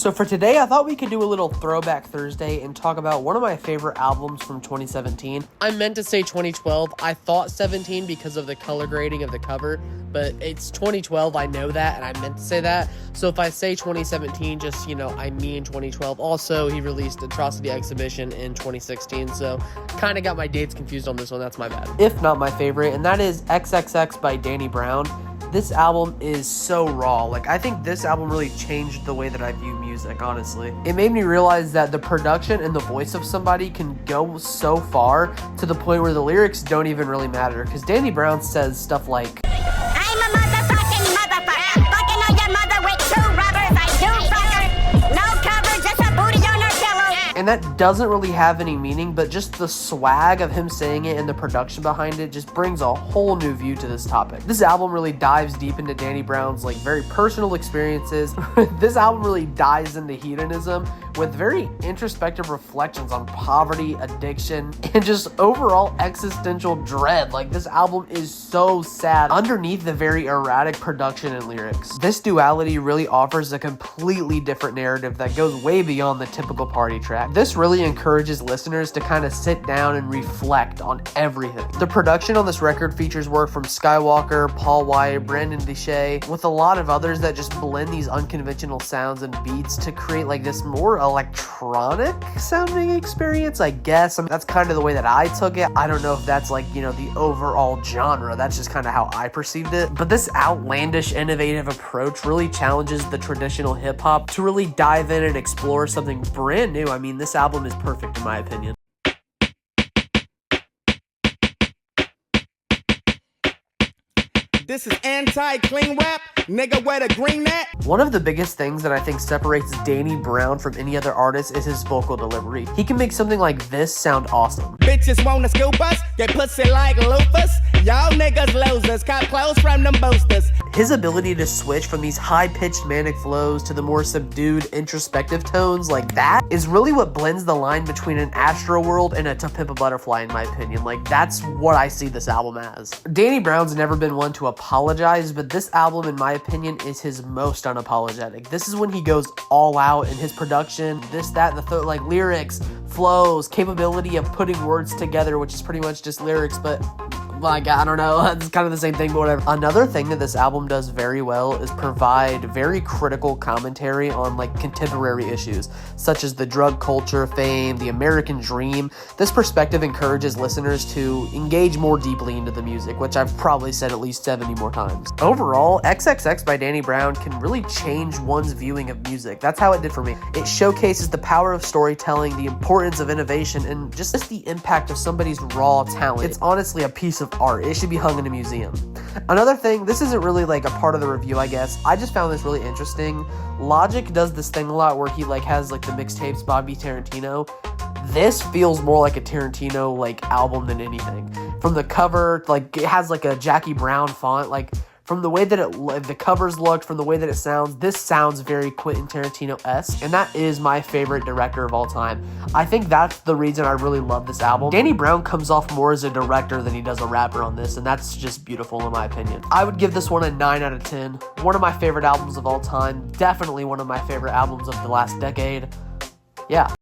So for today, I thought we could do a little Throwback Thursday and talk about one of my favorite albums from 2017. I meant to say 2012. I thought 17 because of the color grading of the cover, but it's 2012. I know that, and I meant to say that. So if I say 2017, just, I mean 2012. Also, he released Atrocity Exhibition in 2016, so kind of got my dates confused on this one. That's my bad. If not my favorite, and that is XXX by Danny Brown. This album is so raw. I think this album really changed the way that I view music, honestly. It made me realize that the production and the voice of somebody can go so far to the point where the lyrics don't even really matter. Because Danny Brown says stuff like, I'm a motherfucking motherfucker. Fucking on your mother with 2 rubbers. I do fucker. No cover, just a booty on her pillow. and that doesn't really have any meaning, but just the swag of him saying it and the production behind it just brings a whole new view to this topic. This album really dives deep into Danny Brown's very personal experiences. This album really dives into hedonism with very introspective reflections on poverty, addiction, and just overall existential dread. This album is so sad underneath the very erratic production and lyrics. This duality really offers a completely different narrative that goes way beyond the typical party track. This really encourages listeners to kind of sit down and reflect on everything. The production on this record features work from Skywalker, Paul White, Brandon Deshay, with a lot of others that just blend these unconventional sounds and beats to create this more electronic sounding experience, I guess. That's kind of the way that I took it. I don't know if that's the overall genre. That's just kind of how I perceived it. But this outlandish, innovative approach really challenges the traditional hip hop to really dive in and explore something brand new. This album is perfect in my opinion. This is anti-clean rap, nigga, where the green at? One of the biggest things that I think separates Danny Brown from any other artist is his vocal delivery. He can make something like this sound awesome. Bitches wanna scoop us, get pussy like lupus. Y'all niggas losers, cop clothes from them boosters. His ability to switch from these high-pitched manic flows to the more subdued introspective tones like that is really what blends the line between an Astroworld and a To Pimp a Butterfly, in my opinion. That's what I see this album as. Danny Brown's never been one to apologize, but this album, in my opinion, is his most unapologetic. This is when he goes all out in his production, this, that, and the third, lyrics, flows, capability of putting words together, which is pretty much just lyrics, but I don't know, it's kind of the same thing, but whatever. Another thing that this album does very well is provide very critical commentary on contemporary issues, such as the drug culture, fame, the American dream. This perspective encourages listeners to engage more deeply into the music, which I've probably said at least 70 more times. Overall, XXX by Danny Brown can really change one's viewing of music. That's how it did for me. It showcases the power of storytelling, the importance of innovation, and just the impact of somebody's raw talent. It's honestly a piece of art. It should be hung in a museum. Another thing, this isn't really a part of the review, I guess. I just found this really interesting. Logic does this thing a lot where he has the mixtapes Bobby Tarantino. This feels more like a Tarantino album than anything. From the cover, it has a Jackie Brown font, from the way that the covers looked, from the way that it sounds, this sounds very Quentin Tarantino-esque, and that is my favorite director of all time. I think that's the reason I really love this album. Danny Brown comes off more as a director than he does a rapper on this, and that's just beautiful in my opinion. I would give this one a 9 out of 10. One of my favorite albums of all time. Definitely one of my favorite albums of the last decade. Yeah.